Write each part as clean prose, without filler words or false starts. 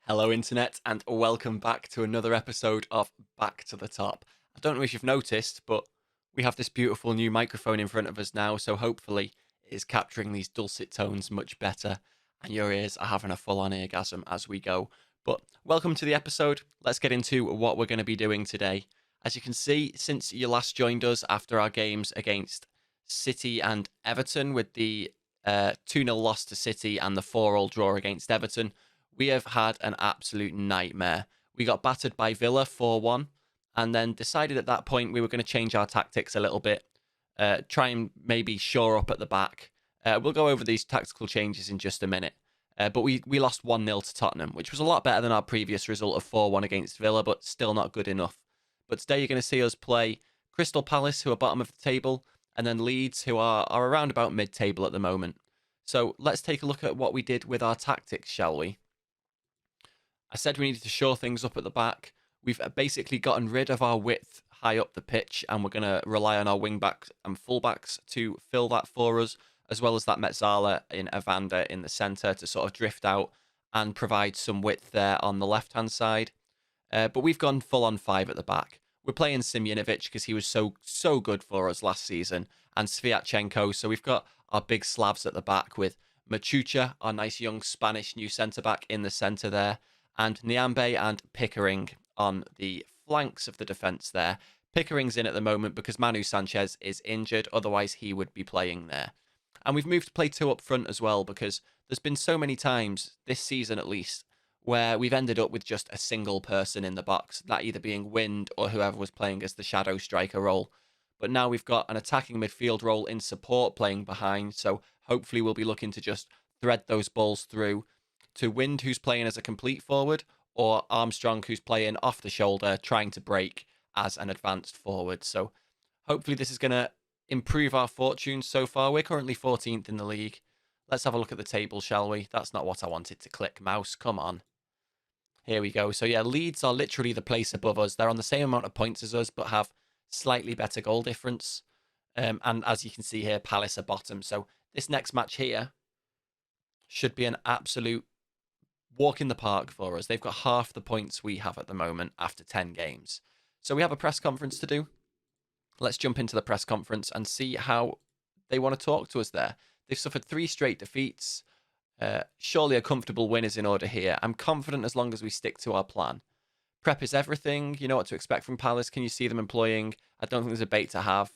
Hello, Internet, and welcome back to another episode of Back to the Top. I don't know if you've noticed, but we have this beautiful new microphone in front of us now, so hopefully it is capturing these dulcet tones much better, and your ears are having a full on eargasm as we go. But welcome to the episode. Let's get into what we're going to be doing today. As you can see, since you last joined us after our games against City and Everton, with the 2-0 loss to City and the 4-all draw against Everton, we have had an absolute nightmare. We got battered by Villa 4-1 and then decided at that point we were going to change our tactics a little bit, try and maybe shore up at the back. We'll go over these tactical changes in just a minute. But we lost 1-0 to Tottenham, which was a lot better than our previous result of 4-1 against Villa, but still not good enough. But today you're going to see us play Crystal Palace, who are bottom of the table, and then Leeds, who are around about mid-table at the moment. So let's take a look at what we did with our tactics, shall we? I said we needed to shore things up at the back. We've basically gotten rid of our width high up the pitch, and we're going to rely on our wing-backs and full-backs to fill that for us, as well as that Metzala in Evander in the centre to sort of drift out and provide some width there on the left-hand side. But we've gone full-on 5 at the back. We're playing Simjanovic because he was so good for us last season, and Sviatchenko, so we've got our big Slavs at the back with Machucha, our nice young Spanish new centre-back in the centre there, and Nyambe and Pickering on the flanks of the defence there. Pickering's in at the moment because Manu Sanchez is injured, otherwise he would be playing there. And we've moved to play 2 up front as well because there's been so many times, this season at least, where we've ended up with just a single person in the box, that either being Wind or whoever was playing as the shadow striker role. But now we've got an attacking midfield role in support playing behind, so hopefully we'll be looking to just thread those balls through to Wind, who's playing as a complete forward, or Armstrong, who's playing off the shoulder, trying to break as an advanced forward. So hopefully this is going to improve our fortunes so far. We're currently 14th in the league. Let's have a look at the table, shall we? That's not what I wanted to click, mouse. Come on. Here we go. So yeah, Leeds are literally the place above us. They're on the same amount of points as us, but have slightly better goal difference. And as you can see here, Palace are bottom. So this next match here should be an absolute walk in the park for us. They've got half the points we have at the moment after 10 games. So we have a press conference to do. Let's jump into the press conference and see how they want to talk to us there. They've suffered 3 straight defeats. Surely a comfortable win is in order here. I'm confident as long as we stick to our plan. Prep is everything. You know what to expect from Palace. Can you see them employing? I don't think there's a bait to have.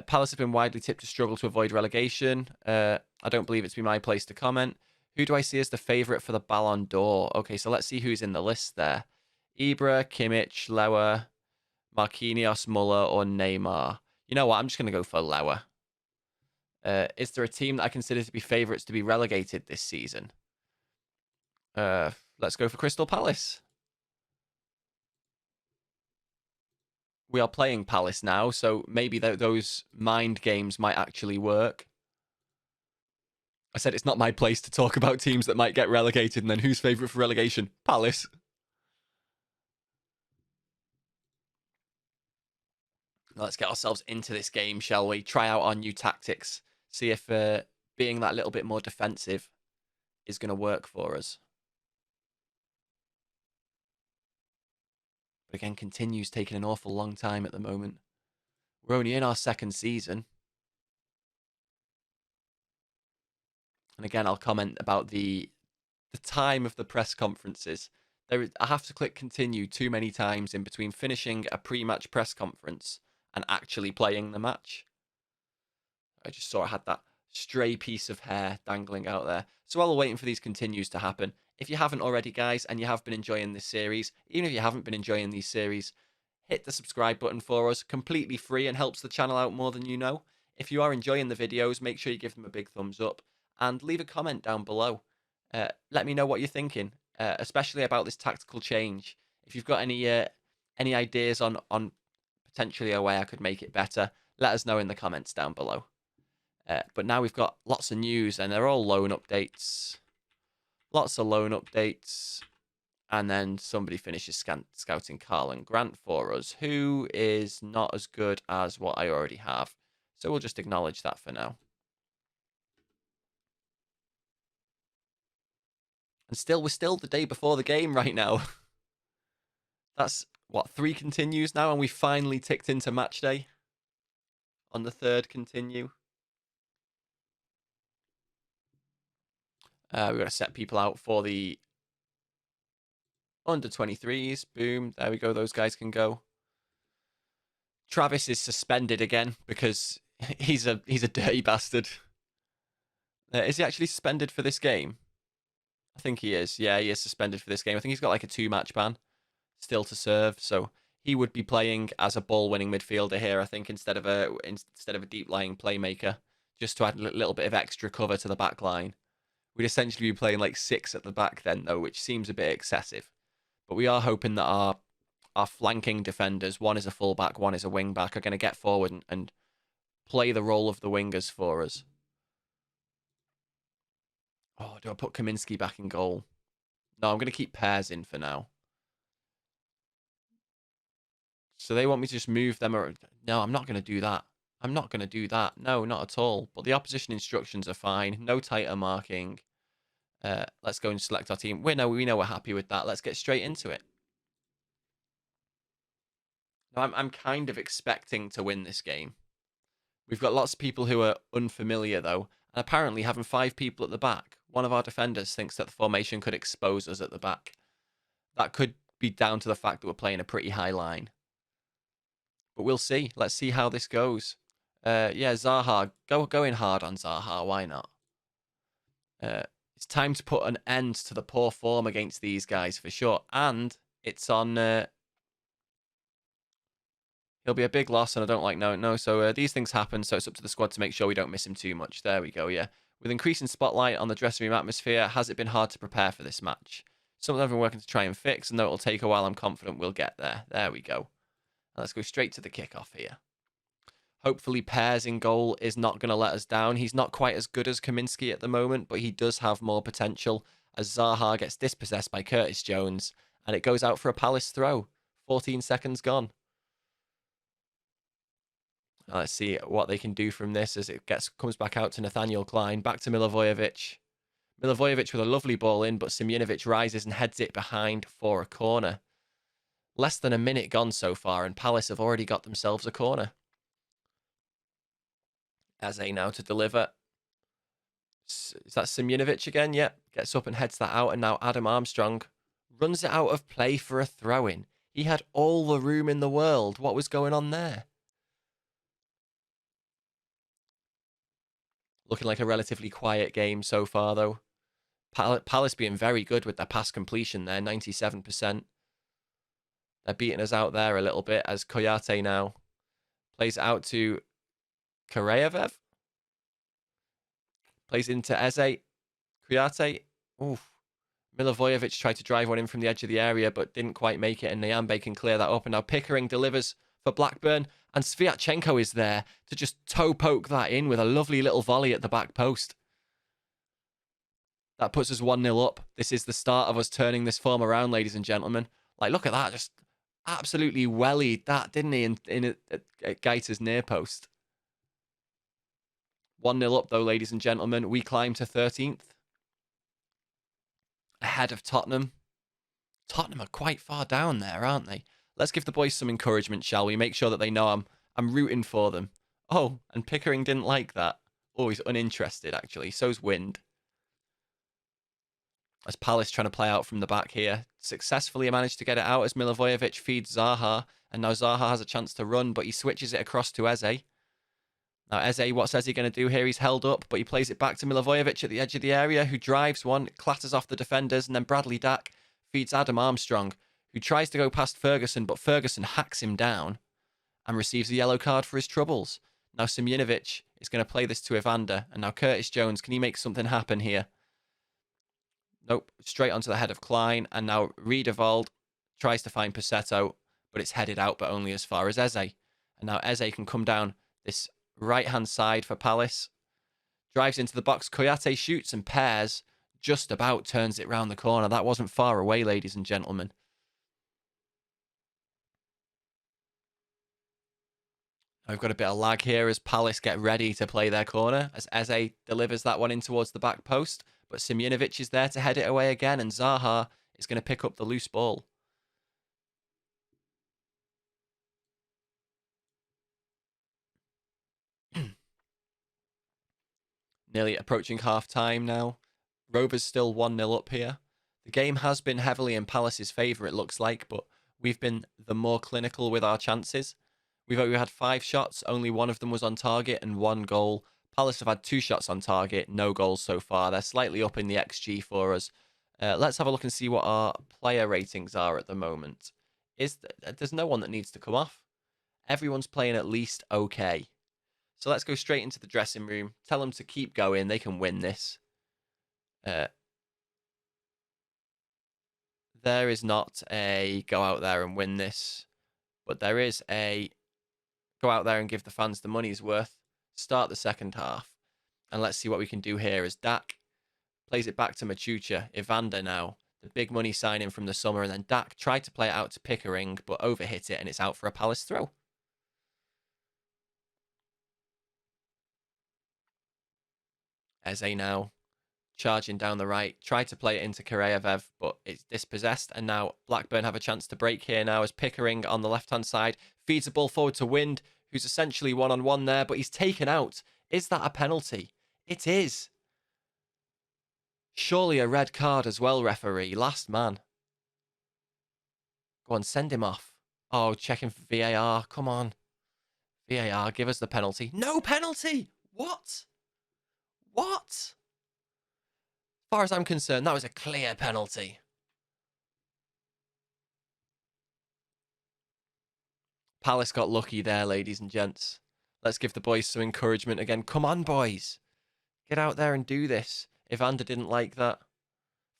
Palace have been widely tipped to struggle to avoid relegation. I don't believe it's been my place to comment. Who do I see as the favourite for the Ballon d'Or? Okay, so let's see who's in the list there. Ibra, Kimmich, Lauer, Marquinhos, Muller, or Neymar. You know what? I'm just going to go for Lauer. Is there a team that I consider to be favourites to be relegated this season? Let's go for Crystal Palace. We are playing Palace now, so maybe those mind games might actually work. I said it's not my place to talk about teams that might get relegated, and then who's favourite for relegation? Palace. Let's get ourselves into this game, shall we? Try out our new tactics. See if being that little bit more defensive is going to work for us. But again, continues taking an awful long time at the moment. We're only in our 2nd season. And again, I'll comment about the time of the press conferences. I have to click continue too many times in between finishing a pre-match press conference and actually playing the match. I just saw I had that stray piece of hair dangling out there. So while we're waiting for these continues to happen, if you haven't already, guys, and you have been enjoying this series, even if you haven't been enjoying these series, hit the subscribe button for us, completely free and helps the channel out more than you know. If you are enjoying the videos, make sure you give them a big thumbs up and leave a comment down below. Let me know what you're thinking, especially about this tactical change. If you've got any ideas on potentially a way I could make it better, let us know in the comments down below. But now we've got lots of news, and they're all loan updates. Lots of loan updates. And then somebody finishes scouting Carlin Grant for us, who is not as good as what I already have. So we'll just acknowledge that for now. And still, we're still the day before the game right now. That's, what, 3 continues now, and we finally ticked into match day on the 3rd continue. We've got to set people out for the under 23s. Boom. There we go. Those guys can go. Travis is suspended again because he's a dirty bastard. Is he actually suspended for this game? I think he is. Yeah, he is suspended for this game. I think he's got like a 2-match ban still to serve. So he would be playing as a ball-winning midfielder here, I think, instead of a deep-lying playmaker, just to add a little bit of extra cover to the back line. We'd essentially be playing like 6 at the back then, though, which seems a bit excessive. But we are hoping that our flanking defenders, one is a fullback, one is a wing-back, are going to get forward and play the role of the wingers for us. Oh, do I put Kaminski back in goal? No, I'm going to keep Pears in for now. So they want me to just move them around. No, I'm not going to do that. I'm not going to do that. No, not at all. But the opposition instructions are fine. No tighter marking. Let's go and select our team. We know we're happy with that. Let's get straight into it. Now, I'm kind of expecting to win this game. We've got lots of people who are unfamiliar, though. And apparently having 5 people at the back, one of our defenders thinks that the formation could expose us at the back. That could be down to the fact that we're playing a pretty high line. But we'll see. Let's see how this goes. Yeah, Zaha. Go in hard on Zaha. Why not? It's time to put an end to the poor form against these guys for sure. And it's on... he'll be a big loss, and I don't like no. So these things happen, so it's up to the squad to make sure we don't miss him too much. There we go, yeah. With increasing spotlight on the dressing room atmosphere, has it been hard to prepare for this match? Something I've been working to try and fix, and though it'll take a while, I'm confident we'll get there. There we go. Let's go straight to the kickoff here. Hopefully Pears in goal is not going to let us down. He's not quite as good as Kaminski at the moment, but he does have more potential as Zaha gets dispossessed by Curtis Jones, and it goes out for a Palace throw. 14 seconds gone. Let's see what they can do from this as it comes back out to Nathaniel Klein. Back to Milivojevic. Milivojevic with a lovely ball in, but Simunovic rises and heads it behind for a corner. Less than a minute gone so far, and Palace have already got themselves a corner. Eze now to deliver. Is that Simunovic again? Yep. Gets up and heads that out, and now Adam Armstrong runs it out of play for a throw-in. He had all the room in the world. What was going on there? Looking like a relatively quiet game so far, though. Palace being very good with their pass completion there, 97%. They're beating us out there a little bit as Koyate now plays it out to Karayev. Plays into Eze. Koyate. Oof. Milivojevic tried to drive one in from the edge of the area, but didn't quite make it, and Nyambe can clear that up. And now Pickering delivers for Blackburn, and Sviatchenko is there to just toe poke that in with a lovely little volley at the back post. That puts us 1-0 up. This is the start of us turning this form around, ladies and gentlemen. Like, look at that. Just absolutely wellied that, didn't he, at Gaita's near post. 1-0 up, though, ladies and gentlemen. We climb to 13th. Ahead of Tottenham. Tottenham are quite far down there, aren't they? Let's give the boys some encouragement, shall we? Make sure that they know I'm rooting for them. Oh, and Pickering didn't like that. Oh, he's uninterested, actually. So's Wind. As Palace trying to play out from the back here. Successfully managed to get it out as Milivojevic feeds Zaha. And now Zaha has a chance to run, but he switches it across to Eze. Now Eze, what's Eze going to do here? He's held up, but he plays it back to Milivojevic at the edge of the area, who drives one, clatters off the defenders, and then Bradley Dack feeds Adam Armstrong, who tries to go past Ferguson, but Ferguson hacks him down and receives a yellow card for his troubles. Now Simunovic is going to play this to Evander, and now Curtis Jones, can he make something happen here? Nope, straight onto the head of Klein, and now Riedewald tries to find Passetto, but it's headed out, but only as far as Eze. And now Eze can come down this right-hand side for Palace. Drives into the box, Koyate shoots, and Pears just about turns it round the corner. That wasn't far away, ladies and gentlemen. I've got a bit of lag here as Palace get ready to play their corner, as Eze delivers that one in towards the back post. But Simunovic is there to head it away again, and Zaha is going to pick up the loose ball. Nearly approaching half-time now. Rovers still 1-0 up here. The game has been heavily in Palace's favour, it looks like, but we've been the more clinical with our chances. We've had 5 shots, only one of them was on target, and 1 goal. Palace have had 2 shots on target, no goals so far. They're slightly up in the XG for us. Let's have a look and see what our player ratings are at the moment. There's no one that needs to come off. Everyone's playing at least okay. So let's go straight into the dressing room. Tell them to keep going. They can win this. There is not a go out there and win this, but there is a go out there and give the fans the money's worth. Start the second half. And let's see what we can do here as Dak plays it back to Machucha. Evander now, the big money signing from the summer. And then Dak tried to play it out to Pickering, but overhit it, and it's out for a Palace throw. Eze now charging down the right, tried to play it into Karayev, but it's dispossessed, and now Blackburn have a chance to break here now as Pickering on the left-hand side feeds the ball forward to Wind, who's essentially one-on-one there, but he's taken out. Is that a penalty? It is. Surely a red card as well, referee. Last man. Go on, send him off. Oh, checking for VAR. Come on. VAR, give us the penalty. No penalty! What? What? As far as I'm concerned, that was a clear penalty. Palace got lucky there, ladies and gents. Let's give the boys some encouragement again. Come on, boys. Get out there and do this. Evander didn't like that.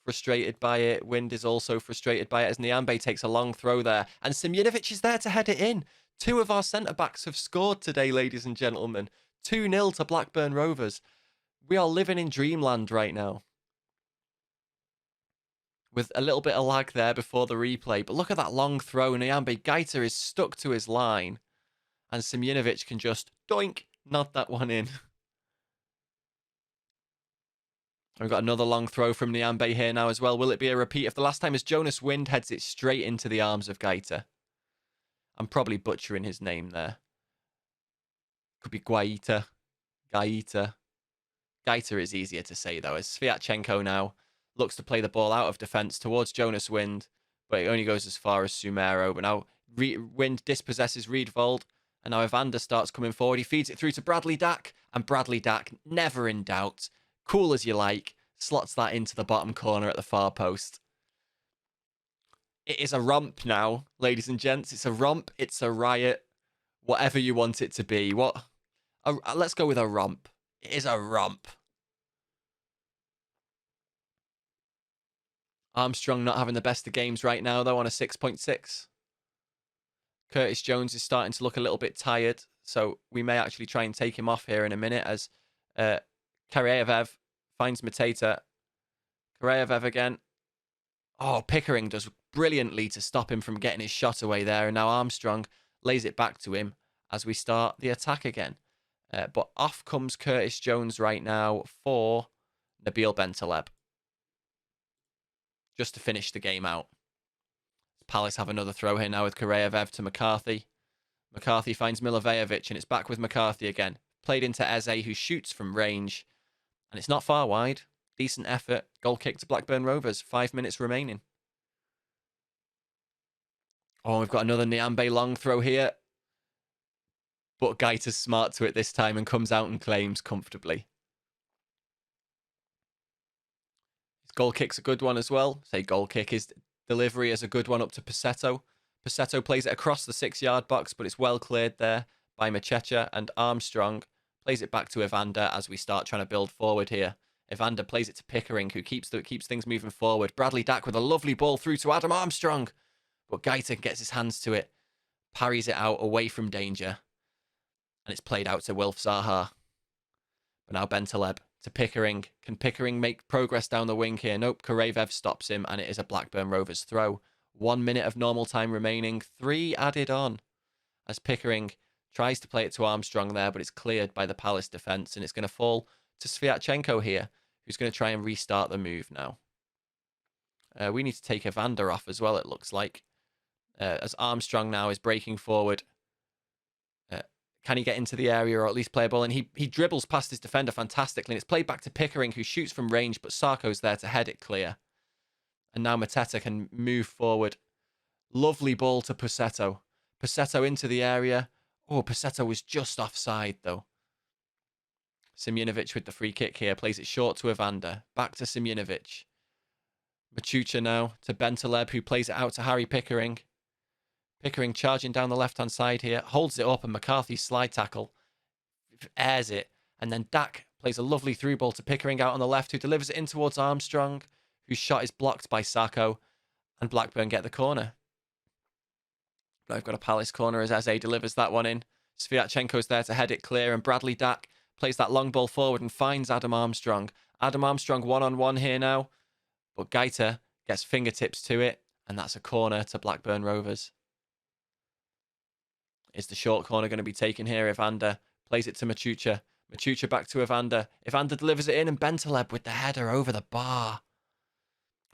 Frustrated by it. Wind is also frustrated by it as Nyambe takes a long throw there. And Simunovic is there to head it in. 2 of our centre-backs have scored today, ladies and gentlemen. 2-0 to Blackburn Rovers. We are living in dreamland right now. With a little bit of lag there before the replay. But look at that long throw. Nyambe Gaita is stuck to his line. And Simunovic can just, doink, nod that one in. We've got another long throw from Nyambe here now as well. Will it be a repeat of the last time as Jonas Wind heads it straight into the arms of Gaita? I'm probably butchering his name there. Could be Gaita. Gaita is easier to say, though, as Sviatchenko now looks to play the ball out of defence towards Jonas Wind, but it only goes as far as Sumero. But now Wind dispossesses Riedvold, and now Evander starts coming forward. He feeds it through to Bradley Dack, and Bradley Dack, never in doubt, cool as you like, slots that into the bottom corner at the far post. It is a romp now, ladies and gents. It's a romp. It's a riot. Whatever you want it to be. Let's go with a romp. It is a romp. Armstrong not having the best of games right now, though, on a 6.6. Curtis Jones is starting to look a little bit tired, so we may actually try and take him off here in a minute as Karayev finds Mateta. Karayev again. Oh, Pickering does brilliantly to stop him from getting his shot away there, and now Armstrong lays it back to him as we start the attack again. But off comes Curtis Jones right now for Nabil Bentaleb. Just to finish the game out. Palace have another throw here now with Karayev to McCarthy. McCarthy finds Milivojevic, and it's back with McCarthy again. Played into Eze, who shoots from range. And it's not far wide. Decent effort. Goal kick to Blackburn Rovers. 5 minutes remaining. Oh, we've got another Nyambe long throw here. But Gaita's smart to it this time and comes out and claims comfortably. His goal kick's a good one as well. Say goal kick. His delivery is a good one up to Passetto. Passetto plays it across the 6-yard box, but it's well cleared there by Machecha, and Armstrong plays it back to Evander as we start trying to build forward here. Evander plays it to Pickering, who keeps things moving forward. Bradley Dack with a lovely ball through to Adam Armstrong. But Gaita gets his hands to it, parries it out away from danger. And it's played out to Wilf Zaha. But now Bentaleb to Pickering. Can Pickering make progress down the wing here? Nope, Karayev stops him, and it is a Blackburn Rovers throw. 1 minute of normal time remaining. 3 added on as Pickering tries to play it to Armstrong there, but it's cleared by the Palace defence, and it's going to fall to Sviatchenko here, who's going to try and restart the move now. We need to take Evander off as well, it looks like. As Armstrong now is breaking forward. Can he get into the area or at least play a ball? And he dribbles past his defender fantastically. And it's played back to Pickering, who shoots from range, but Sarko's there to head it clear. And now Mateta can move forward. Lovely ball to Pussetto. Pussetto into the area. Oh, Pussetto was just offside, though. Simunovic with the free kick here. Plays it short to Evander. Back to Simunovic. Machucha now to Bentaleb, who plays it out to Harry Pickering. Pickering charging down the left-hand side here. Holds it up, and McCarthy's slide tackle airs it. And then Dak plays a lovely through ball to Pickering out on the left, who delivers it in towards Armstrong, whose shot is blocked by Sarko. And Blackburn get the corner. Now I've got a Palace corner as Eze delivers that one in. Sviatchenko's there to head it clear, and Bradley Dak plays that long ball forward and finds Adam Armstrong. Adam Armstrong one-on-one here now, but Gaita gets fingertips to it, and that's a corner to Blackburn Rovers. Is the short corner going to be taken here? Evander plays it to Machucha. Machucha back to Evander. Evander delivers it in, and Bentaleb with the header over the bar.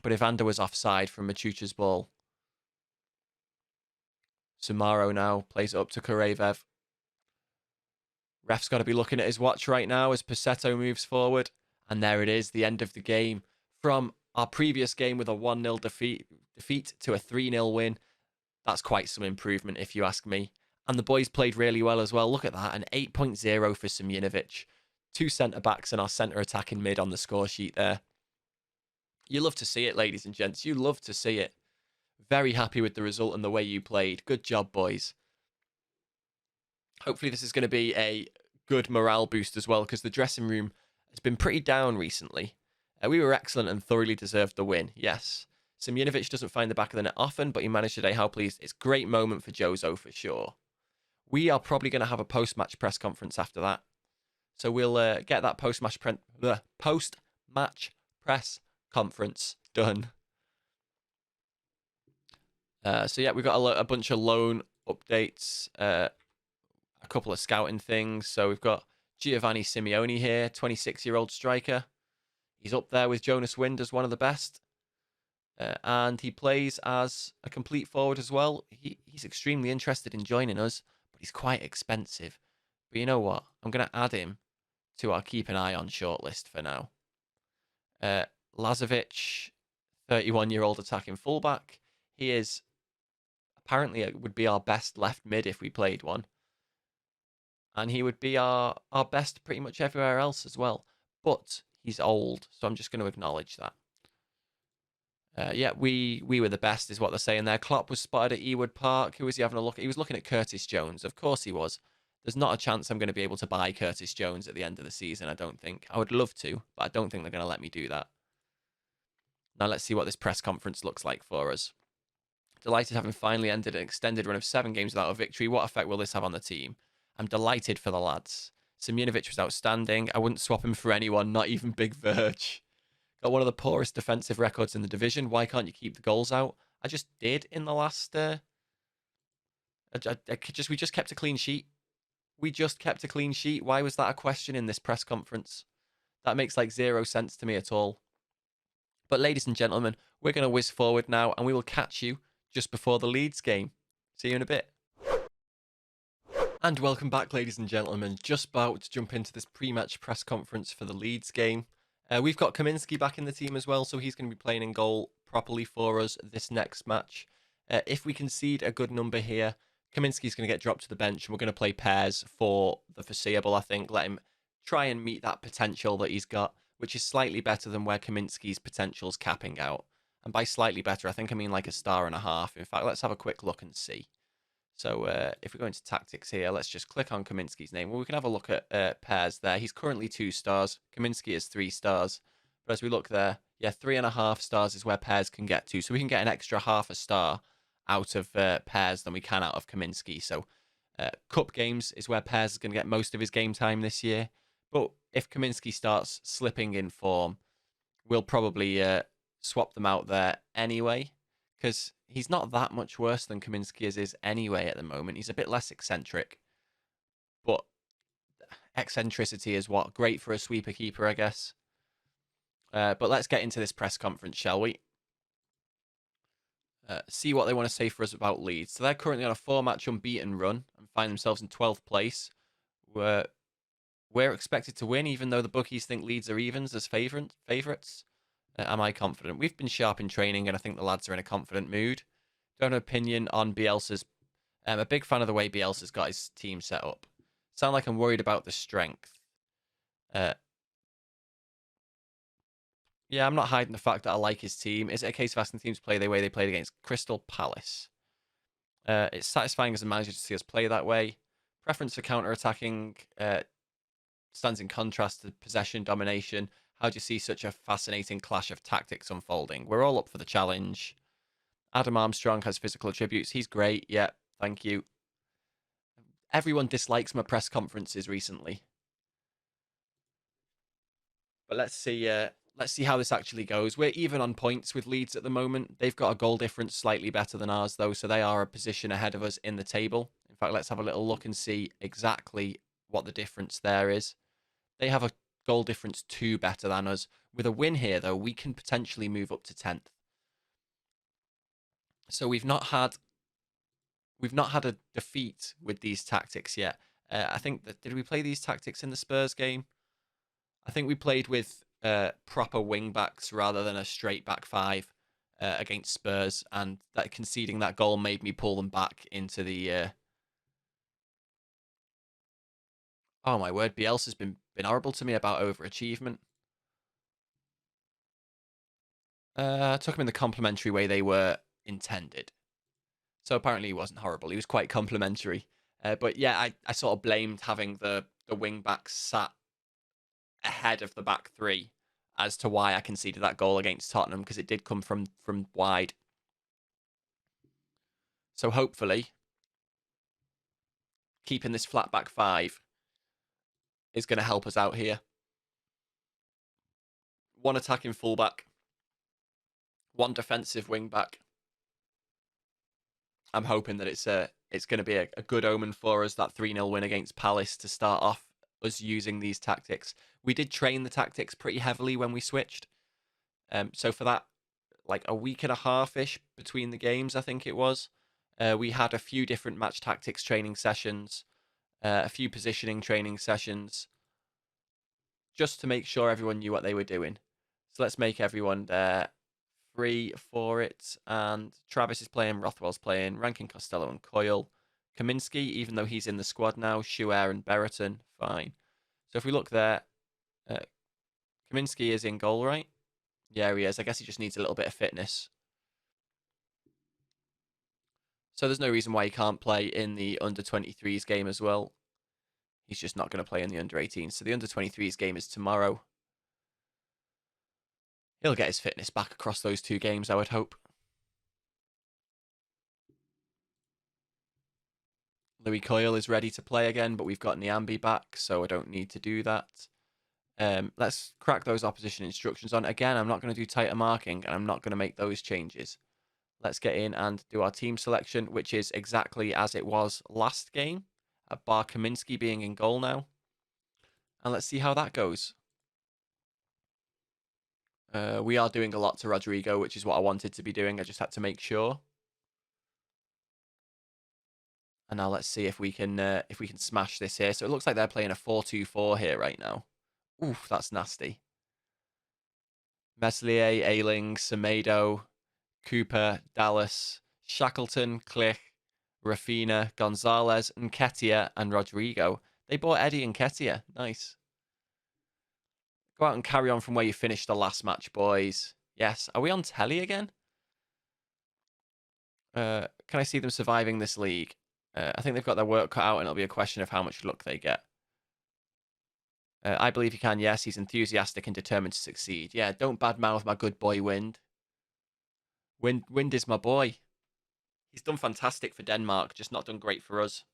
But Evander was offside from Machucha's ball. Sumaro now plays it up to Kurevev. Ref's got to be looking at his watch right now as Pussetto moves forward. And there it is, the end of the game. From our previous game with a 1-0 defeat to a 3-0 win. That's quite some improvement, if you ask me. And the boys played really well as well. Look at that, an 8.0 for Simunovic. 2 centre-backs and our centre-attacking mid on the score sheet there. You love to see it, ladies and gents. You love to see it. Very happy with the result and the way you played. Good job, boys. Hopefully this is going to be a good morale boost as well, because the dressing room has been pretty down recently. We were excellent and thoroughly deserved the win, yes. Simunovic doesn't find the back of the net often, but he managed today. How pleased. It's a great moment for Jozo for sure. We are probably going to have a post-match press conference after that. So we'll get that post-match press conference done. So yeah, we've got a bunch of loan updates, a couple of scouting things. So we've got Giovanni Simeone here, 26-year-old striker. He's up there with Jonas Wind as one of the best. And he plays as a complete forward as well. He's extremely interested in joining us, but he's quite expensive. But you know what? I'm going to add him to our keep an eye on shortlist for now. Lazovic, 31-year-old attacking fullback. He is apparently it would be our best left mid if we played one. And he would be our best pretty much everywhere else as well. But he's old, so I'm just going to acknowledge that. Yeah, we were the best is what they're saying there. Klopp was spotted at Ewood Park. Who was he having a look at? He was looking at Curtis Jones. Of course he was. There's not a chance I'm going to be able to buy Curtis Jones at the end of the season, I don't think. I would love to, but I don't think they're going to let me do that. Now let's see what this press conference looks like for us. Delighted having finally ended an extended run of 7 games without a victory. What effect will this have on the team? I'm delighted for the lads. Simunovic was outstanding. I wouldn't swap him for anyone, not even Big Verge. Got one of the poorest defensive records in the division. Why can't you keep the goals out? I just did in the last... we just kept a clean sheet. We just kept a clean sheet. Why was that a question in this press conference? That makes like 0 sense to me at all. But ladies and gentlemen, we're going to whiz forward now, and we will catch you just before the Leeds game. See you in a bit. And welcome back, ladies and gentlemen. Just about to jump into this pre-match press conference for the Leeds game. We've got Kaminski back in the team as well, so he's going to be playing in goal properly for us this next match. If we concede a good number here, Kaminski's going to get dropped to the bench, and we're going to play pairs for the foreseeable, I think. Let him try and meet that potential that he's got, which is slightly better than where Kaminski's potential's capping out. And by slightly better, I think I mean like 1.5 stars. In fact, let's have a quick look and see. So if we go into tactics here, let's just click on Kaminski's name. Well, we can have a look at pairs there. He's currently 2 stars. Kaminski is 3 stars. But as we look there, yeah, 3.5 stars is where pairs can get to. So we can get an extra 0.5 star out of pairs than we can out of Kaminski. So cup games is where pairs is going to get most of his game time this year. But if Kaminski starts slipping in form, we'll probably swap them out there anyway. Because he's not that much worse than Kaminski is anyway at the moment. He's a bit less eccentric. But eccentricity is what? Great for a sweeper keeper, I guess. But let's get into this press conference, shall we? See what they want to say for us about Leeds. So they're currently on a 4-match unbeaten run and find themselves in 12th place. We're expected to win, even though the bookies think Leeds are evens as favourites. Am I confident? We've been sharp in training, and I think the lads are in a confident mood. Don't have an opinion on Bielsa's. I'm a big fan of the way Bielsa's got his team set up. Sound like I'm worried about the strength. Uh, yeah, I'm not hiding the fact that I like his team. Is it a case of asking teams to play the way they played against Crystal Palace? It's satisfying as a manager to see us play that way. Preference for counter-attacking stands in contrast to possession domination. How do you see such a fascinating clash of tactics unfolding? We're all up for the challenge. Adam Armstrong has physical attributes. He's great. Yeah, thank you. Everyone dislikes my press conferences recently. But let's see how this actually goes. We're even on points with Leeds at the moment. They've got a goal difference slightly better than ours, though, so they are a position ahead of us in the table. In fact, let's have a little look and see exactly what the difference there is. They have a goal difference 2 better than us. With a win here, though, we can potentially move up to 10th. So we've not had a defeat with these tactics yet. I think that did we play these tactics in the Spurs game? I think we played with proper wing backs rather than a straight back 5 against Spurs, and that conceding that goal made me pull them back into the. Oh my word, Bielsa's been horrible to me about overachievement. Took him in the complimentary way they were intended. So apparently he wasn't horrible. He was quite complimentary. But yeah, I sort of blamed having the wing backs sat ahead of the back 3 as to why I conceded that goal against Tottenham, because it did come from wide. So hopefully keeping this flat back 5 is going to help us out here. 1 attacking fullback, 1 defensive wing back. I'm hoping that it's going to be a good omen for us, that 3-0 win against Palace, to start off us using these tactics. We did train the tactics pretty heavily when we switched. So for that, like a week and a half-ish between the games, I think it was, we had a few different match tactics training sessions, a few positioning training sessions, just to make sure everyone knew what they were doing. So let's make everyone free for it. And Travis is playing, Rothwell's playing, Rankin, Costello and Coyle. Kaminsky, even though he's in the squad now, Schuer and Berreton, fine. So if we look there, Kaminsky is in goal, right? Yeah, he is. I guess he just needs a little bit of fitness. So there's no reason why he can't play in the under-23s game as well. He's just not going to play in the under-18s. So the under-23s game is tomorrow. He'll get his fitness back across those 2 games, I would hope. Louis Coyle is ready to play again, but we've got Niambi back, so I don't need to do that. Let's crack those opposition instructions on. Again, I'm not going to do tighter marking, and I'm not going to make those changes. Let's get in and do our team selection, which is exactly as it was last game. Bar Kaminsky being in goal now. And let's see how that goes. We are doing a lot to Rodrigo, which is what I wanted to be doing. I just had to make sure. And now let's see if we can smash this here. So it looks like they're playing a 4-2-4 here right now. Oof, that's nasty. Meslier, Ayling, Semedo, Cooper, Dallas, Shackleton, Clich, Rafina, Gonzalez, Nketiah, and Rodrigo. They bought Eddie Nketiah. Nice. Go out and carry on from where you finished the last match, boys. Yes. Are we on telly again? Can I see them surviving this league? I think they've got their work cut out, and it'll be a question of how much luck they get. I believe he can, yes. He's enthusiastic and determined to succeed. Yeah, don't badmouth my good boy, Wind. Wind is my boy. He's done fantastic for Denmark, just not done great for us.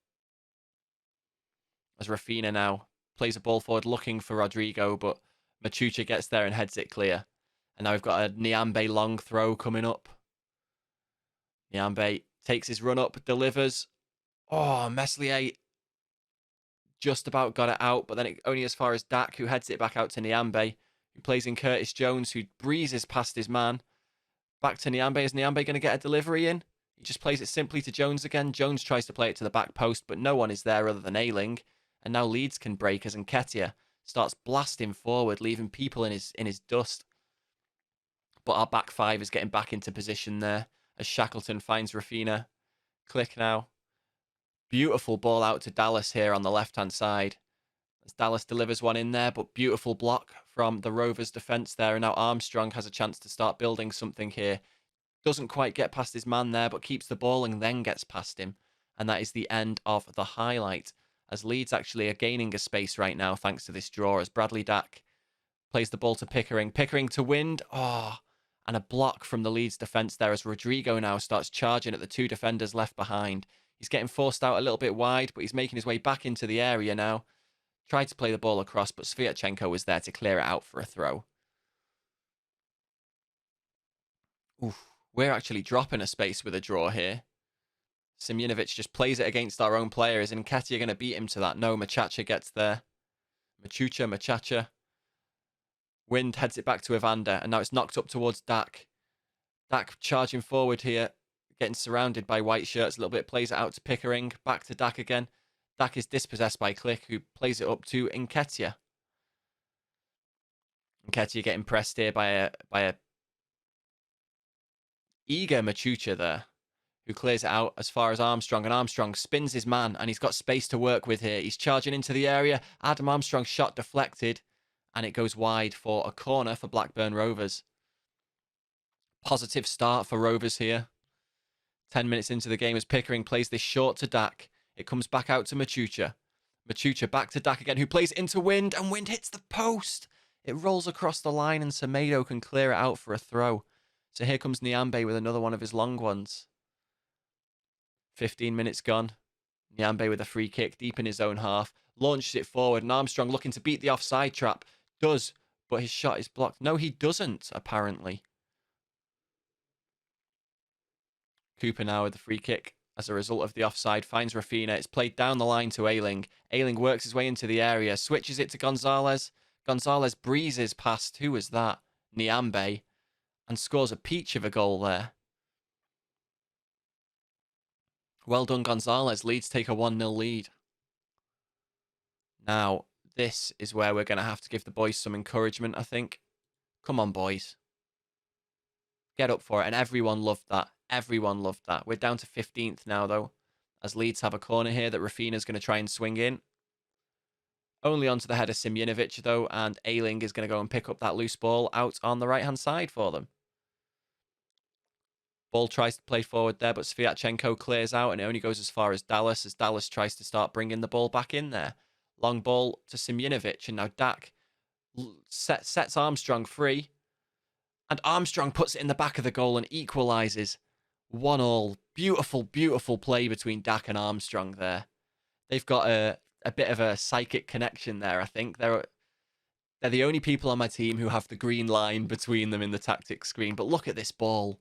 As Rafina now plays a ball forward looking for Rodrigo, but Machucha gets there and heads it clear. And now we've got a Niambe long throw coming up. Niambe takes his run up, delivers. Oh, Meslier just about got it out, but then only as far as Dak, who heads it back out to Niambe, who plays in Curtis Jones, who breezes past his man. Back to Nyambe. Is Nyambe going to get a delivery in? He just plays it simply to Jones again. Jones tries to play it to the back post, but no one is there other than Ayling. And now Leeds can break as Nketiah starts blasting forward, leaving people in his dust. But our back five is getting back into position there as Shackleton finds Rafinha. Click now. Beautiful ball out to Dallas here on the left-hand side. As Dallas delivers one in there, but beautiful block from the Rovers defence there. And now Armstrong has a chance to start building something here. Doesn't quite get past his man there, but keeps the ball and then gets past him. And that is the end of the highlight. As Leeds actually are gaining a space right now thanks to this draw. As Bradley Dack plays the ball to Pickering. Pickering to Wind. Oh, and a block from the Leeds defence there as Rodrigo now starts charging at the two defenders left behind. He's getting forced out a little bit wide, but he's making his way back into the area now. Tried to play the ball across, but Sviatchenko was there to clear it out for a throw. Oof, we're actually dropping a space with a draw here. Simunovic just plays it against our own player. Is Nketiah going to beat him to that? No, Machacha gets there. Machacha. Wind heads it back to Evander, and now it's knocked up towards Dak. Dak charging forward here, getting surrounded by white shirts a little bit, plays it out to Pickering, back to Dak again. Dak is dispossessed by Click, who plays it up to Nketiah. Nketiah getting pressed here by a eager Machucha there, who clears it out as far as Armstrong, and Armstrong spins his man, and he's got space to work with here. He's charging into the area. Adam Armstrong's shot deflected, and it goes wide for a corner for Blackburn Rovers. Positive start for Rovers here. 10 minutes into the game as Pickering plays this short to Dak. It comes back out to Machucha. Machucha back to Dak again, who plays into Wind, and Wind hits the post. It rolls across the line, and Semedo can clear it out for a throw. So here comes Nyambe with another one of his long ones. 15 minutes gone. Nyambe with a free kick deep in his own half. Launches it forward, and Armstrong looking to beat the offside trap. Does, but his shot is blocked. No, he doesn't, apparently. Cooper now with the free kick as a result of the offside. Finds Rafinha. It's played down the line to Ayling. Ayling works his way into the area. Switches it to Gonzalez. Gonzalez breezes past, who was that? Nyambe. And scores a peach of a goal there. Well done, Gonzalez. Leeds take a 1-0 lead. Now, this is where we're going to have to give the boys some encouragement, I think. Come on, boys. Get up for it. And everyone loved that. Everyone loved that. We're down to 15th now, though, as Leeds have a corner here that Rafinha's going to try and swing in. Only onto the head of Simunovic, though, and Ayling is going to go and pick up that loose ball out on the right-hand side for them. Ball tries to play forward there, but Sviatchenko clears out, and it only goes as far as Dallas tries to start bringing the ball back in there. Long ball to Simunovic, and now Dak sets Armstrong free, and Armstrong puts it in the back of the goal and equalises. 1-1. Beautiful, beautiful play between Dak and Armstrong there. They've got a bit of a psychic connection there, I think. They're the only people on my team who have the green line between them in the tactics screen. But look at this ball.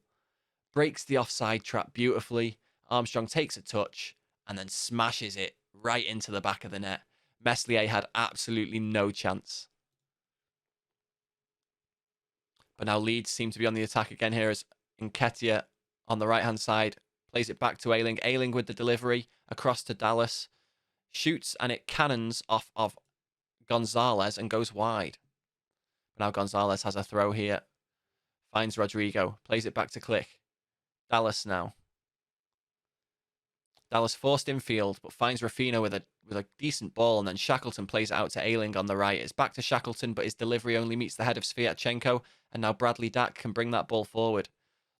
Breaks the offside trap beautifully. Armstrong takes a touch and then smashes it right into the back of the net. Meslier had absolutely no chance. But now Leeds seem to be on the attack again here as Nketiah on the right-hand side plays it back to Ayling. Ayling with the delivery across to Dallas. Shoots and it cannons off of Gonzalez and goes wide. But now Gonzalez has a throw here. Finds Rodrigo. Plays it back to Click. Dallas now. Dallas forced infield, but finds Rafinha with a decent ball, and then Shackleton plays it out to Ayling on the right. It's back to Shackleton, but his delivery only meets the head of Sviatchenko, and now Bradley Dack can bring that ball forward.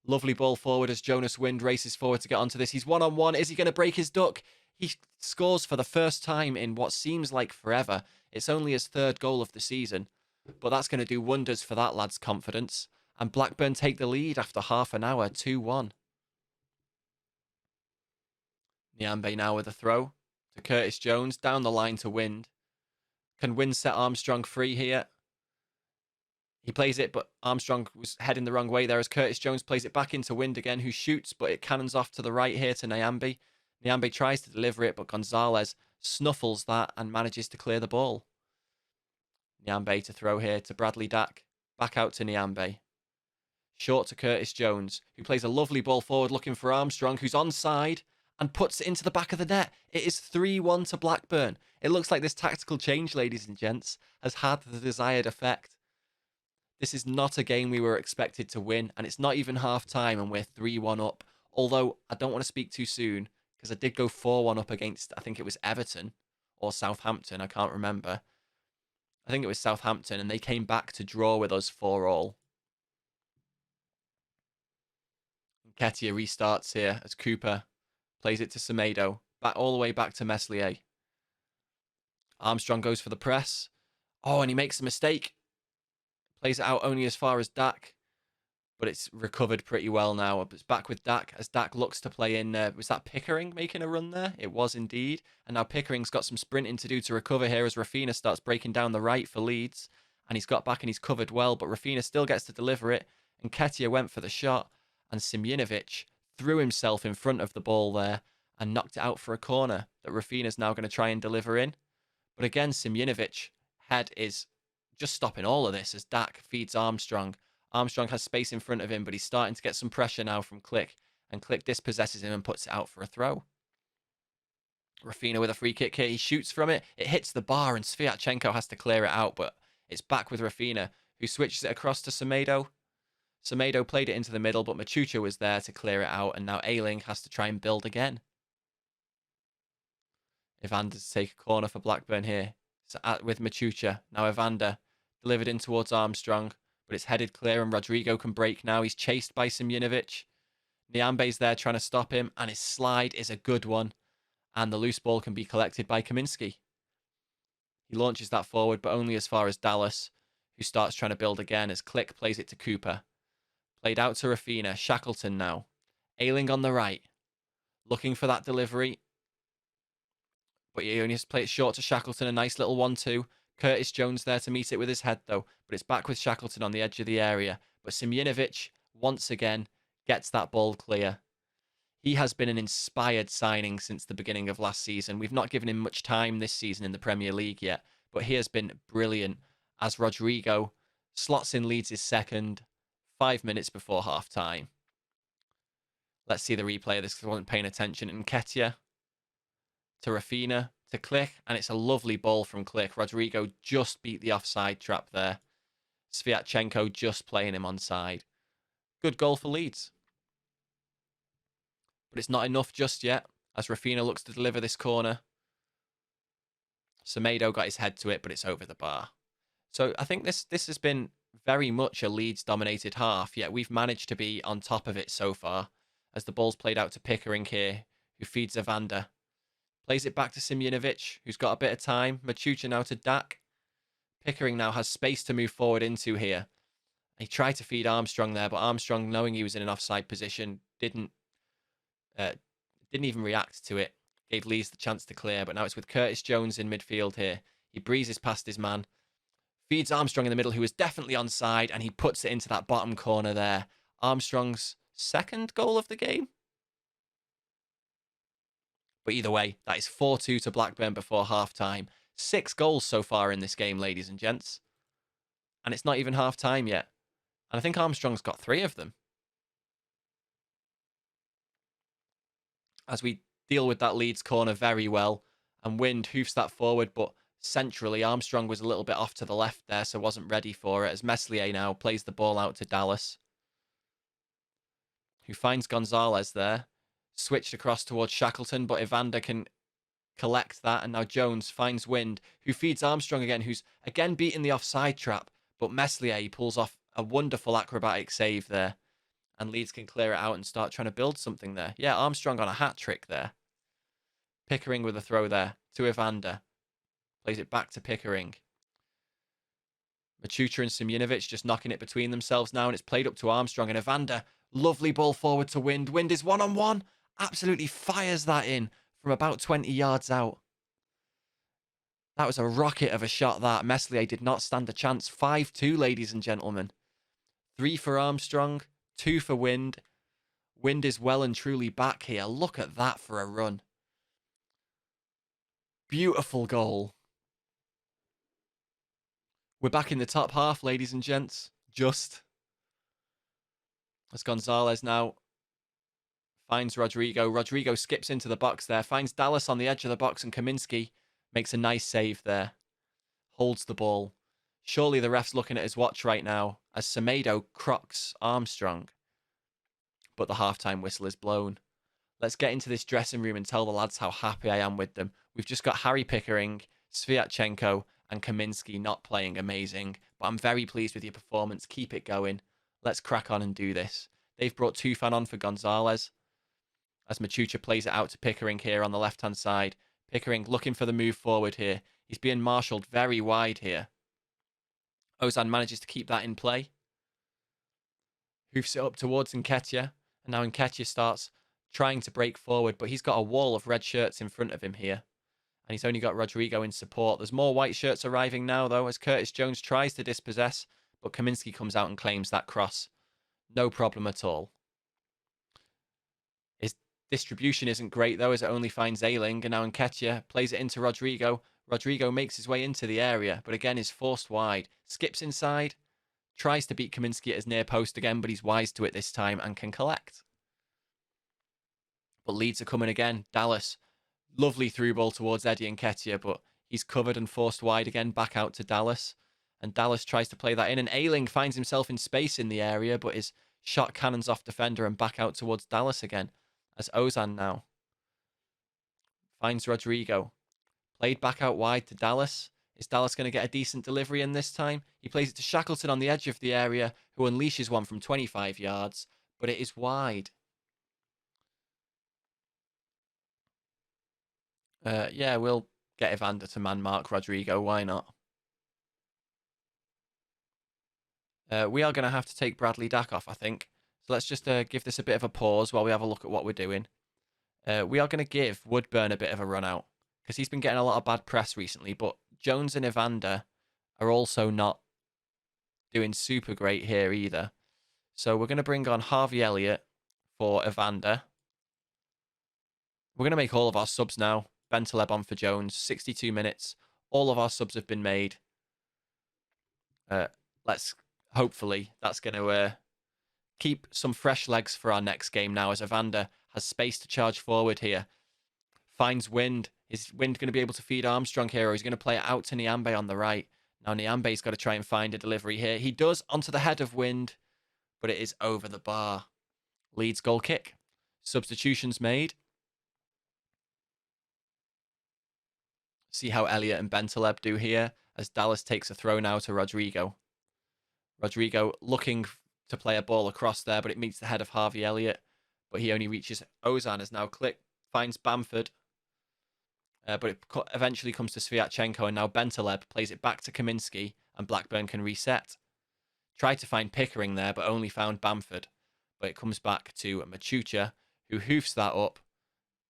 Lovely ball forward as Jonas Wind races forward to get onto this. He's one-on-one. Is he going to break his duck? He scores for the first time in what seems like forever. It's only his third goal of the season, but that's going to do wonders for that lad's confidence. And Blackburn take the lead after half an hour, 2-1. Nyambe now with a throw to Curtis Jones, down the line to Wind. Can Wind set Armstrong free here? He plays it, but Armstrong was heading the wrong way there as Curtis Jones plays it back into Wind again, who shoots, but it cannons off to the right here to Nyambe. Nyambe tries to deliver it, but Gonzalez snuffles that and manages to clear the ball. Nyambe to throw here to Bradley Dack. Back out to Niambe. Short to Curtis Jones, who plays a lovely ball forward looking for Armstrong, who's onside and puts it into the back of the net. It is 3-1 to Blackburn. It looks like this tactical change, ladies and gents, has had the desired effect. This is not a game we were expected to win, and it's not even half-time, and we're 3-1 up. Although, I don't want to speak too soon, because I did go 4-1 up against, I think it was Everton, or Southampton, I can't remember. I think it was Southampton, and they came back to draw with us 4-4. Ketia restarts here as Cooper plays it to Semedo. Back all the way back to Meslier. Armstrong goes for the press. Oh, and he makes a mistake. Plays it out only as far as Dak. But it's recovered pretty well now. It's back with Dak as Dak looks to play in. Was that Pickering making a run there? It was indeed. And now Pickering's got some sprinting to do to recover here as Rafinha starts breaking down the right for Leeds. And he's got back and he's covered well. But Rafinha still gets to deliver it. And Ketia went for the shot. And Simjinovic threw himself in front of the ball there and knocked it out for a corner that Rafinha's now going to try and deliver in. But again, Simjinovic head is just stopping all of this as Dak feeds Armstrong. Armstrong has space in front of him, but he's starting to get some pressure now from Click. And Click dispossesses him and puts it out for a throw. Rafinha with a free kick here. He shoots from it. It hits the bar and Sviatchenko has to clear it out, but it's back with Rafinha, who switches it across to Semedo. Semedo played it into the middle, but Machucha was there to clear it out, and now Ayling has to try and build again. Evander to take a corner for Blackburn here. So with Machucha. Now Evander delivered in towards Armstrong, but it's headed clear and Rodrigo can break now. He's chased by Simjinovic. Niambe's there trying to stop him, and his slide is a good one. And the loose ball can be collected by Kaminski. He launches that forward, but only as far as Dallas, who starts trying to build again as Click plays it to Cooper. Played out to Rafinha. Shackleton now. Ayling on the right. Looking for that delivery. But he only has to play it short to Shackleton. A nice little 1-2. Curtis Jones there to meet it with his head, though. But it's back with Shackleton on the edge of the area. But Simjinovic, once again, gets that ball clear. He has been an inspired signing since the beginning of last season. We've not given him much time this season in the Premier League yet. But he has been brilliant as Rodrigo slots in Leeds' second 5 minutes before half-time. Let's see the replay of this because I wasn't paying attention. And Ketia to Rafinha to Click, and it's a lovely ball from Click. Rodrigo just beat the offside trap there. Sviatchenko just playing him onside. Good goal for Leeds. But it's not enough just yet, as Rafinha looks to deliver this corner. Semedo got his head to it, but it's over the bar. So I think this has been very much a Leeds-dominated half, yet we've managed to be on top of it so far, as the ball's played out to Pickering here, who feeds Evander. Plays it back to Simjinovic, who's got a bit of time. Machucha now to Dak. Pickering now has space to move forward into here. He tried to feed Armstrong there, but Armstrong, knowing he was in an offside position, didn't even react to it. Gave Leeds the chance to clear, but now it's with Curtis Jones in midfield here. He breezes past his man. Feeds Armstrong in the middle, who is definitely onside, and he puts it into that bottom corner there. Armstrong's second goal of the game. But either way, that is 4-2 to Blackburn before half-time. 6 goals so far in this game, ladies and gents. And it's not even half-time yet. And I think Armstrong's got 3 of them. As we deal with that Leeds corner very well. And Wind hoofs that forward, but centrally, Armstrong was a little bit off to the left there, so wasn't ready for it. As Meslier now plays the ball out to Dallas, who finds Gonzalez there. Switched across towards Shackleton, but Evander can collect that. And now Jones finds Wind, who feeds Armstrong again, who's again beaten the offside trap. But Meslier pulls off a wonderful acrobatic save there. And Leeds can clear it out and start trying to build something there. Yeah, Armstrong on a hat-trick there. Pickering with a throw there to Evander. Plays it back to Pickering. Machucha and Simjinovic just knocking it between themselves now. And it's played up to Armstrong and Evander. Lovely ball forward to Wind. Wind is one-on-one. Absolutely fires that in from about 20 yards out. That was a rocket of a shot, that. Meslier did not stand a chance. 5-2, ladies and gentlemen. 3 for Armstrong, 2 for Wind. Wind is well and truly back here. Look at that for a run. Beautiful goal. We're back in the top half, ladies and gents. just. As Gonzalez now finds Rodrigo. Rodrigo skips into the box there, finds Dallas on the edge of the box, and Kaminsky makes a nice save there. Holds the ball. Surely the ref's looking at his watch right now as Semedo crocs Armstrong. But the halftime whistle is blown. Let's get into this dressing room and tell the lads how happy I am with them. We've just got Harry Pickering, Sviatchenko, and Kaminsky not playing amazing, but I'm very pleased with your performance. Keep it going. Let's crack on and do this. They've brought Tufan on for Gonzalez as Machucha plays it out to Pickering here on the left-hand side. Pickering looking for the move forward here. He's being marshalled very wide here. Ozan manages to keep that in play. Hoofs it up towards Nketiah, and now Nketiah starts trying to break forward, but he's got a wall of red shirts in front of him here. And he's only got Rodrigo in support. There's more white shirts arriving now, though, as Curtis Jones tries to dispossess, but Kaminsky comes out and claims that cross. No problem at all. His distribution isn't great, though, as it only finds Ayling, and now Nketiah plays it into Rodrigo. Rodrigo makes his way into the area, but again is forced wide. Skips inside, tries to beat Kaminsky at his near post again, but he's wise to it this time and can collect. But Leeds are coming again. Dallas, lovely through ball towards Eddie Nketiah, but he's covered and forced wide again, back out to Dallas. And Dallas tries to play that in, and Ayling finds himself in space in the area, but his shot cannons off defender and back out towards Dallas again. As Ozan now finds Rodrigo. Played back out wide to Dallas. Is Dallas going to get a decent delivery in this time? He plays it to Shackleton on the edge of the area, who unleashes one from 25 yards, but it is wide. Yeah, we'll get Evander to man-mark Rodrigo. Why not? We are going to have to take Bradley Dack off, I think. So let's just give this a bit of a pause while we have a look at what we're doing. We are going to give Woodburn a bit of a run out, because he's been getting a lot of bad press recently, but Jones and Evander are also not doing super great here either. So we're going to bring on Harvey Elliott for Evander. We're going to make all of our subs now. Bentaleb on for Jones, 62 minutes. All of our subs have been made. Hopefully, that's going to keep some fresh legs for our next game now, as Evander has space to charge forward here. Finds Wind. Is Wind going to be able to feed Armstrong here, or he's going to play it out to Niambe on the right? Now Niambe's got to try and find a delivery here. He does, onto the head of Wind, but it is over the bar. Leeds goal kick. Substitutions made. See how Elliott and Bentaleb do here, as Dallas takes a throw now to Rodrigo. Rodrigo looking to play a ball across there, but it meets the head of Harvey Elliott. But he only reaches Ozan, as now Click finds Bamford. But it eventually comes to Sviatchenko, and now Bentaleb plays it back to Kaminsky, and Blackburn can reset. Tried to find Pickering there, but only found Bamford. But it comes back to Machucha, who hoofs that up,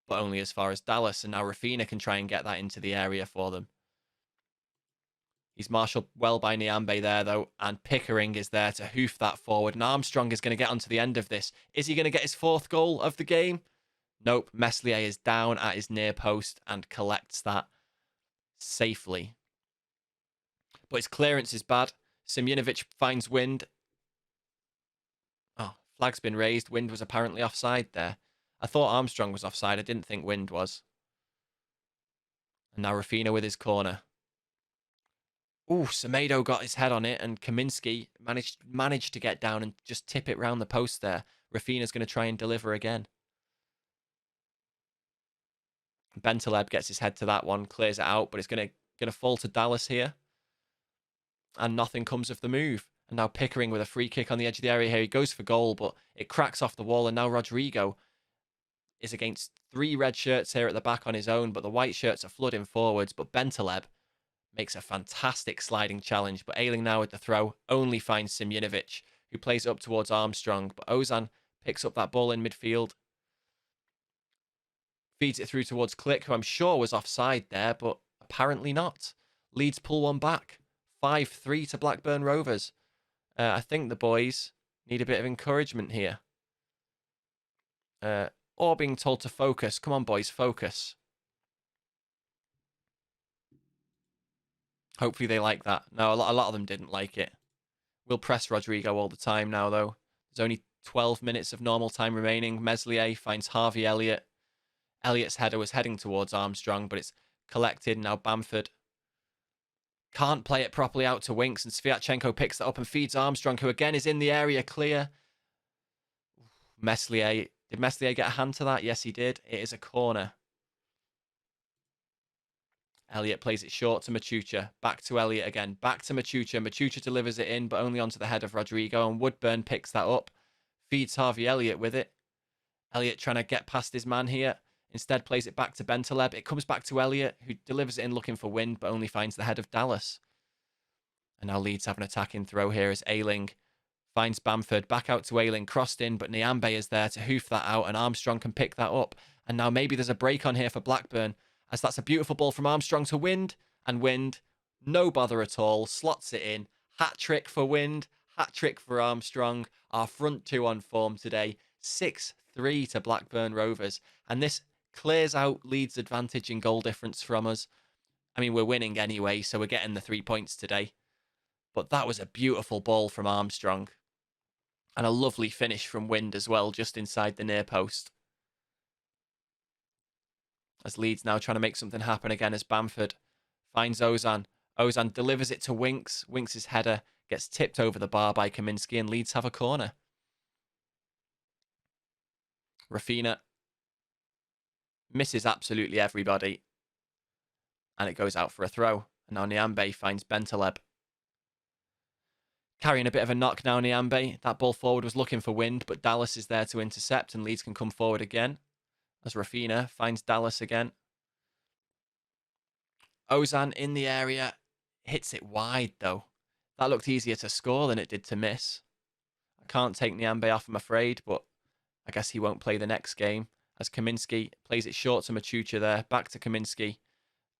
but only as far as Dallas, and now Rafina can try and get that into the area for them. He's marshalled well by Niambe there, though, and Pickering is there to hoof that forward, and Armstrong is going to get onto the end of this. Is he going to get his fourth goal of the game? Nope, Meslier is down at his near post and collects that safely. But his clearance is bad. Simjanovic finds Wind. Oh, flag's been raised. Wind was apparently offside there. I thought Armstrong was offside. I didn't think Wind was. And now Rafina with his corner. Ooh, Semedo got his head on it, and Kaminsky managed to get down and just tip it round the post there. Rafina's going to try and deliver again. Bentaleb gets his head to that one, clears it out, but it's going to fall to Dallas here. And nothing comes of the move. And now Pickering with a free kick on the edge of the area here. He goes for goal, but it cracks off the wall, and now Rodrigo is against 3 red shirts here at the back on his own, but the white shirts are flooding forwards. But Bentaleb makes a fantastic sliding challenge, but Ayling now with the throw only finds Simjanovic, who plays up towards Armstrong, but Ozan picks up that ball in midfield, feeds it through towards Click, who I'm sure was offside there, but apparently not. Leeds pull one back, 5-3 to Blackburn Rovers. I think the boys need a bit of encouragement here. Or being told to focus. Come on, boys, focus. Hopefully they like that. No, a lot of them didn't like it. We'll press Rodrigo all the time now, though. There's only 12 minutes of normal time remaining. Meslier finds Harvey Elliott. Elliott's header was heading towards Armstrong, but it's collected. Now Bamford can't play it properly out to Winks, and Sviatchenko picks that up and feeds Armstrong, who again is in the area clear. Meslier. Did Meslier get a hand to that? Yes, he did. It is a corner. Elliott plays it short to Machucha. Back to Elliott again. Back to Machucha. Machucha delivers it in, but only onto the head of Rodrigo, and Woodburn picks that up. Feeds Harvey Elliott with it. Elliott trying to get past his man here. Instead plays it back to Bentaleb. It comes back to Elliott, who delivers it in looking for wind, but only finds the head of Dallas. And now Leeds have an attacking throw here as Ayling finds Bamford. Back out to Ayling. Crossed in, but Nyambe is there to hoof that out, and Armstrong can pick that up. And now maybe there's a break on here for Blackburn, as that's a beautiful ball from Armstrong to Wind. And Wind, no bother at all, slots it in. Hat-trick for Wind. Hat-trick for Armstrong. Our front two on form today. 6-3 to Blackburn Rovers. And this clears out Leeds' advantage in goal difference from us. I mean, we're winning anyway, so we're getting the 3 points today. But that was a beautiful ball from Armstrong. And a lovely finish from Wind as well, just inside the near post. As Leeds now trying to make something happen again as Bamford finds Ozan. Ozan delivers it to Winks. Winks' header gets tipped over the bar by Kaminski, and Leeds have a corner. Rafina misses absolutely everybody. And it goes out for a throw. And now Nyambe finds Bentaleb. Carrying a bit of a knock now, Nyambe. That ball forward was looking for Wind, but Dallas is there to intercept, and Leeds can come forward again. As Rafina finds Dallas again. Ozan in the area. Hits it wide, though. That looked easier to score than it did to miss. I can't take Nyambe off, I'm afraid, but I guess he won't play the next game. As Kaminski plays it short to Machucha there. Back to Kaminski.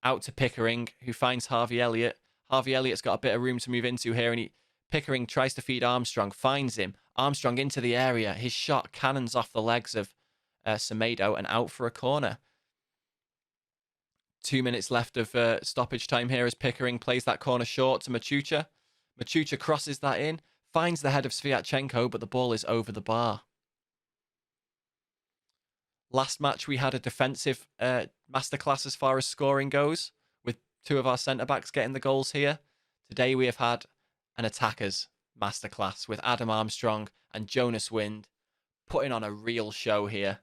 Out to Pickering, who finds Harvey Elliott. Harvey Elliott's got a bit of room to move into here, and Pickering tries to feed Armstrong. Finds him. Armstrong into the area. His shot cannons off the legs of Semedo and out for a corner. 2 minutes left of stoppage time here as Pickering plays that corner short to Machucha. Machucha crosses that in. Finds the head of Sviatchenko, but the ball is over the bar. Last match, we had a defensive masterclass as far as scoring goes, with two of our centre-backs getting the goals here. Today, we have had an attackers masterclass with Adam Armstrong and Jonas Wind putting on a real show here.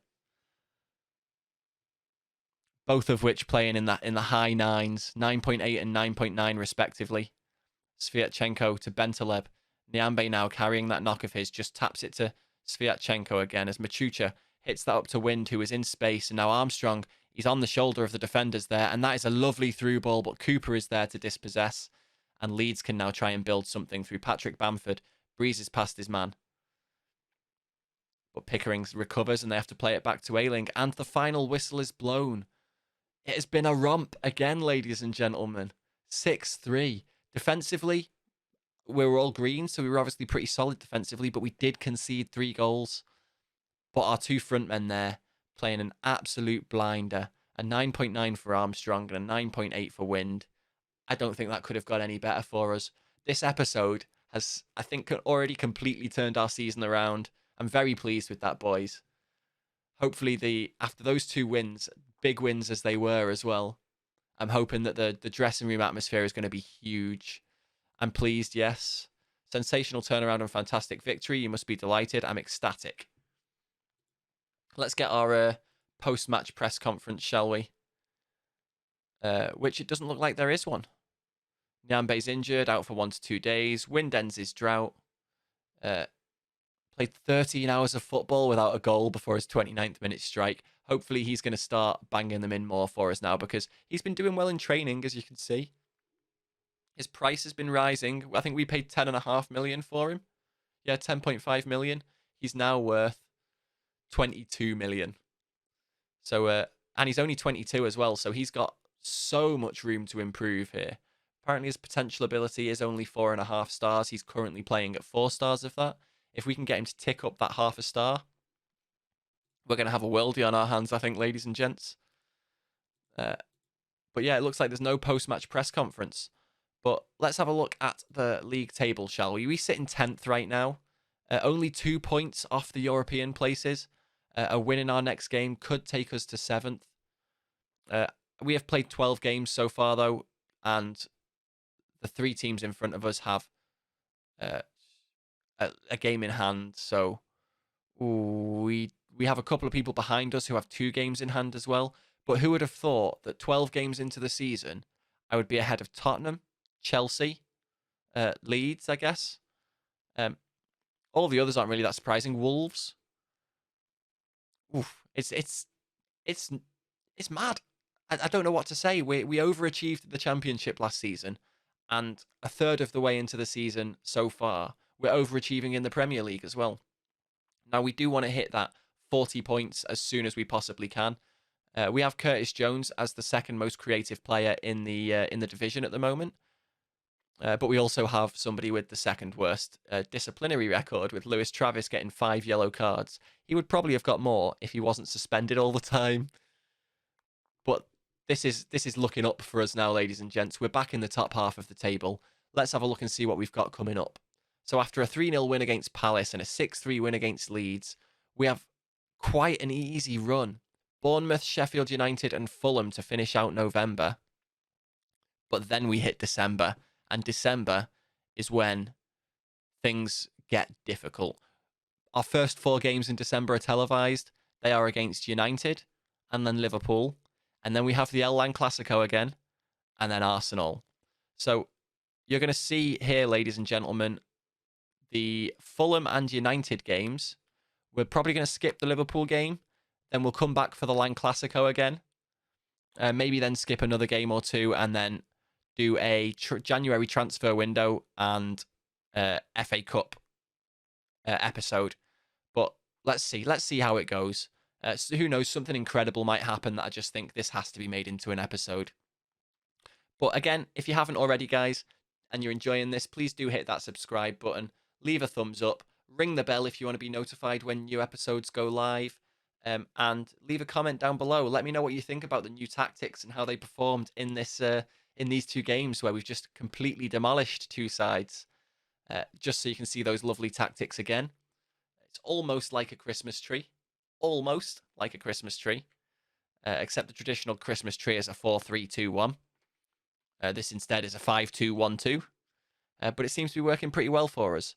Both of which playing in the high nines, 9.8 and 9.9 respectively. Sviatchenko to Bentaleb. Nyambe now carrying that knock of his, just taps it to Sviatchenko again as Machucha hits that up to Wind, who is in space. And now Armstrong, he's on the shoulder of the defenders there. And that is a lovely through ball, but Cooper is there to dispossess. And Leeds can now try and build something through Patrick Bamford. Breezes past his man. But Pickering recovers and they have to play it back to Ayling. And the final whistle is blown. It has been a romp again, ladies and gentlemen. 6-3. Defensively, we were all green, so we were obviously pretty solid defensively, but we did concede 3 goals. But our two front men there playing an absolute blinder. A 9.9 for Armstrong and a 9.8 for Wind. I don't think that could have got any better for us. This episode has, I think, already completely turned our season around. I'm very pleased with that, boys. Hopefully, after those 2 wins, big wins as they were as well, I'm hoping that the dressing room atmosphere is going to be huge. I'm pleased, yes. Sensational turnaround and fantastic victory. You must be delighted. I'm ecstatic. Let's get our post-match press conference, shall we? Which it doesn't look like there is one. Nyambe's injured, out for 1 to 2 days. Wind ends his drought. Played 13 hours of football without a goal before his 29th minute strike. Hopefully he's going to start banging them in more for us now, because he's been doing well in training, as you can see. His price has been rising. I think we paid 10.5 million for him. Yeah, 10.5 million. He's now worth 22 million. So, and he's only 22 as well, so he's got so much room to improve here. Apparently his potential ability is only 4.5 stars. He's currently playing at 4 stars of that. If we can get him to tick up that half a star, we're going to have a worldie on our hands, I think, ladies and gents. But yeah, it looks like there's no post-match press conference. But let's have a look at the league table, shall we? We sit in 10th right now, only 2 points off the European places. A win in our next game could take us to 7th. Uh, we have played 12 games so far, though, and the 3 teams in front of us have uh, a game in hand. So we have a couple of people behind us who have 2 games in hand as well. But who would have thought that 12 games into the season, I would be ahead of Tottenham, Chelsea, Leeds, I guess. All the others aren't really that surprising. Wolves. Oof, it's it's mad. I don't know what to say. We overachieved the championship last season, and a third of the way into the season so far, we're overachieving in the Premier League as well. Now we do want to hit that 40 points as soon as we possibly can. We have Curtis Jones as the second most creative player in the division at the moment. But we also have somebody with the second worst disciplinary record, with Lewis Travis getting 5 yellow cards. He would probably have got more if he wasn't suspended all the time. But this is looking up for us now, ladies and gents. We're back in the top half of the table. Let's have a look and see what we've got coming up. So after a 3-0 win against Palace and a 6-3 win against Leeds, we have quite an easy run. Bournemouth, Sheffield United and Fulham to finish out November. But then we hit December, and December is when things get difficult. Our first 4 games in December are televised. They are against United and then Liverpool. And then we have the El Lan Clasico again, and then Arsenal. So you're going to see here, ladies and gentlemen, the Fulham and United games. We're probably going to skip the Liverpool game. Then we'll come back for the Lan Clasico again. Maybe then skip another game or 2, and then do a January transfer window and FA Cup episode. But let's see how it goes. So who knows, something incredible might happen that I just think this has to be made into an episode. But again, if you haven't already, guys, and you're enjoying this, please do hit that subscribe button, leave a thumbs up, ring the bell if you want to be notified when new episodes go live, and leave a comment down below. Let me know what you think about the new tactics and how they performed in these 2 games where we've just completely demolished 2 sides. Just so you can see those lovely tactics again. It's almost like a Christmas tree. Almost like a Christmas tree. Except the traditional Christmas tree is a 4-3-2-1. This instead is a 5-2-1-2. But it seems to be working pretty well for us.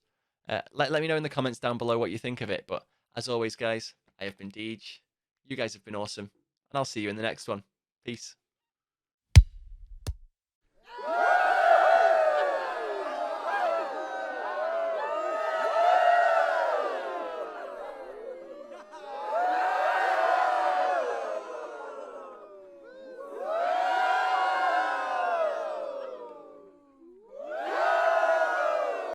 Let me know in the comments down below what you think of it. But as always, guys, I have been Deej. You guys have been awesome. And I'll see you in the next one. Peace.